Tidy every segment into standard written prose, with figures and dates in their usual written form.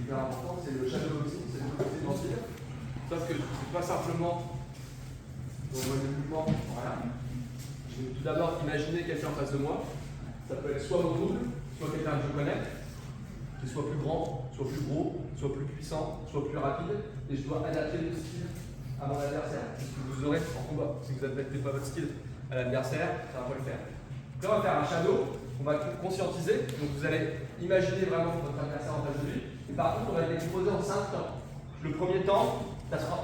hyper important, c'est le shadow boxing, c'est le côté mentir. Sauf que c'est pas simplement dans le mouvement, voilà. Je vais tout d'abord imaginer quelqu'un en face de moi. Ça peut être soit mon double, soit quelqu'un que je connais, qui soit plus grand, soit plus gros, soit plus puissant, soit plus rapide, et je dois adapter le style à mon adversaire. C'est ce que vous aurez en combat. Si vous n'adaptez pas votre style à l'adversaire, ça ne va pas le faire. Donc là, on va faire un shadow, on va conscientiser. Donc vous allez imaginer vraiment votre adversaire en face de lui. Et par contre, on va les décomposer en 5 temps. Le premier temps, ça sera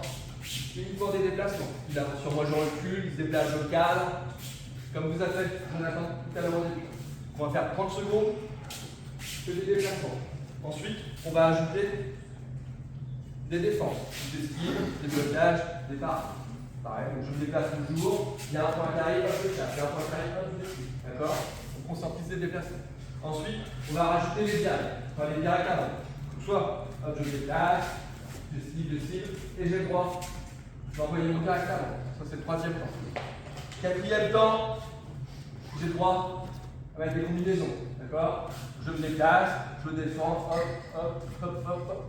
uniquement des déplacements. Il avance sur moi, je recule, il se déplace, je cadre. Comme vous avez fait, Jonathan, tout à l'heure au début. On va faire 30 secondes que des déplacements. Ensuite, on va ajouter des défenses, des esquives, des blocages, des parts. Pareil, donc je me déplace toujours, il y a un point qui arrive, hop, je chasse, il y a un point qui arrive, hop, je l'esquive. D'accord? On conscientise les déplacements. Ensuite, on va rajouter les diables, enfin les directs avant. Soit, hop, je me déplace, j'esquive, et j'ai le droit d'envoyer mon direct avant. Ça, c'est le troisième temps. Quatrième temps, j'ai le droit à mettre des combinaisons. D'accord? Je me déplace, je défends, hop, hop, hop, hop, hop.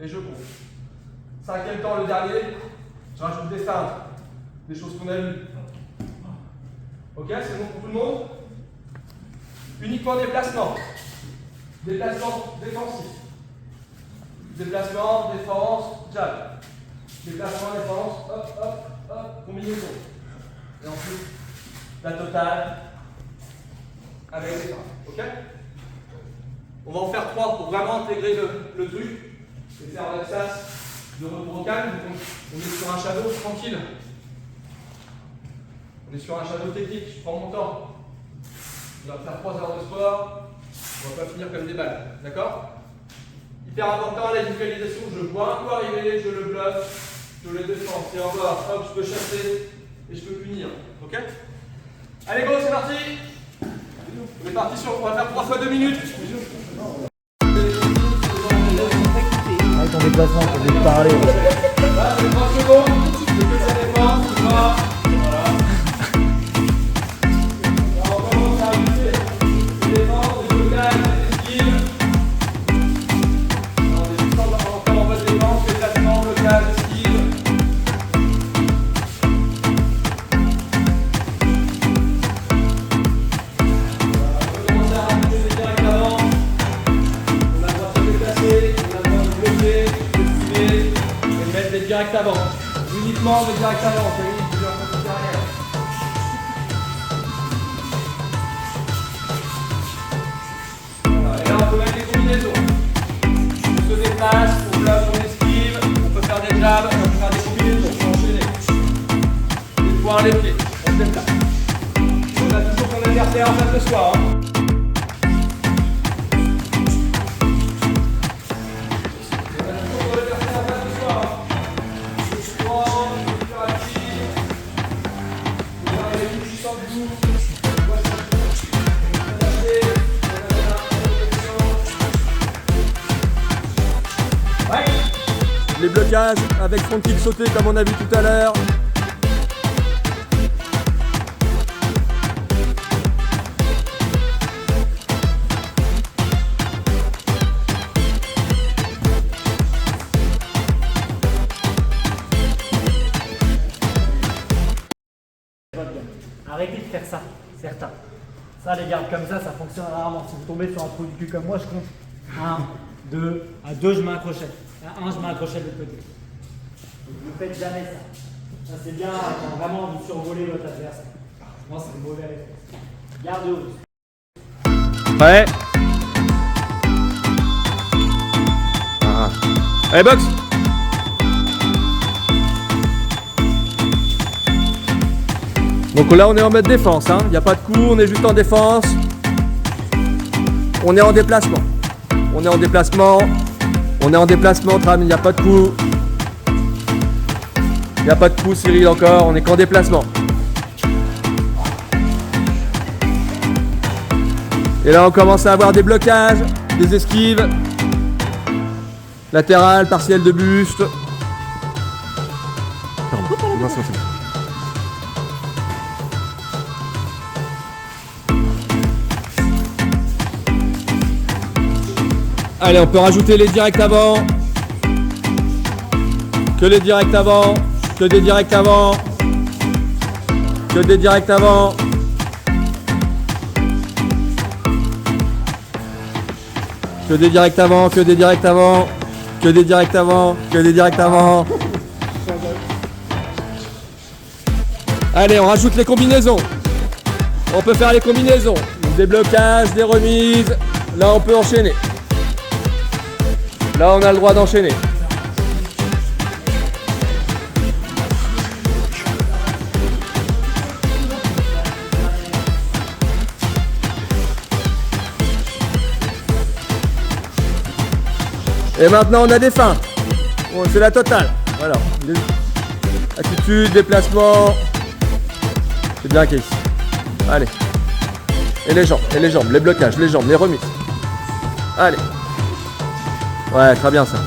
Et je compte. Cinquième temps, le dernier, je rajoute des feintes, des choses qu'on a vues. Ok, c'est bon pour tout le monde? Uniquement déplacement. Déplacement défensif. Déplacement, défense, jab. Déplacement, défense, hop, hop, hop, combinaison. Et ensuite, la totale avec les feintes. Ok? On va en faire 3 pour vraiment intégrer le truc et faire un sas de retour au calme. Donc on est sur un shadow tranquille. On est sur un shadow technique. Je prends mon temps. On va faire 3 heures de sport. On va pas finir comme des balles. D'accord? Hyper important la visualisation. Je vois un coup arriver, je le bluffe, je le défends. C'est en bas. Hop, je peux chasser et je peux punir. Ok? Allez, go, c'est parti! On est parti sur. On va faire 3 fois 2 minutes. Avec ton déplacement, on peut parler. Là, c'est 30 secondes. Je fais sa défense, tu vois. Voilà. Alors, on commence à ajouter des défenses, des blocages, des esquives. Alors, des encore en mode défense, déplacement, blocage, esquive. Direct avant, uniquement le direct avant, c'est lui qui doit faire derrière. Voilà, et là on peut mettre des combinaisons. On se déplace, on bluffe, on esquive, on peut faire des jabs, on peut faire des combinaisons, on peut enchaîner. Les poings, les pieds, on se déplace. On a toujours son adversaire en face de soi. Hein. Les blocages avec front kick sauté comme on a vu tout à l'heure. Arrêtez de faire ça, certains. Ça, les gardes comme ça fonctionne rarement. Si vous tombez sur un trou du cul comme moi, je compte 1, 2, à 2, je mets un crochet. À 1, je mets un crochet de l'autre côté. Donc, ne faites jamais ça. Ça, c'est bien quand vraiment vous survolez votre adversaire. Moi, c'est le mauvais réflexe. Garde haut. Ouais. Ah. Allez, box. Donc là on est en mode défense, il n'y a pas de coup, on est juste en défense. On est en déplacement. On est en déplacement. On est en déplacement, Tram, il n'y a pas de coup. Il n'y a pas de coup, Cyril, encore, on est qu'en déplacement. Et là on commence à avoir des blocages, des esquives. Latéral, partiel de buste. Non, c'est bon. Allez, on peut rajouter les directs avant. Que les directs avant. Que des directs avant. Que des directs avant. Que des directs avant. Que des directs avant. Que des directs avant. Que des directs avant. Allez, on rajoute les combinaisons. On peut faire les combinaisons. Des blocages, des remises. Là, on peut enchaîner. Là, on a le droit d'enchaîner. Et maintenant, on a des feintes. Bon, c'est la totale. Voilà. Attitude, déplacement. C'est bien Casey. Allez. Et les jambes, les blocages, les jambes, les remises. Allez. Ouais, très bien ça.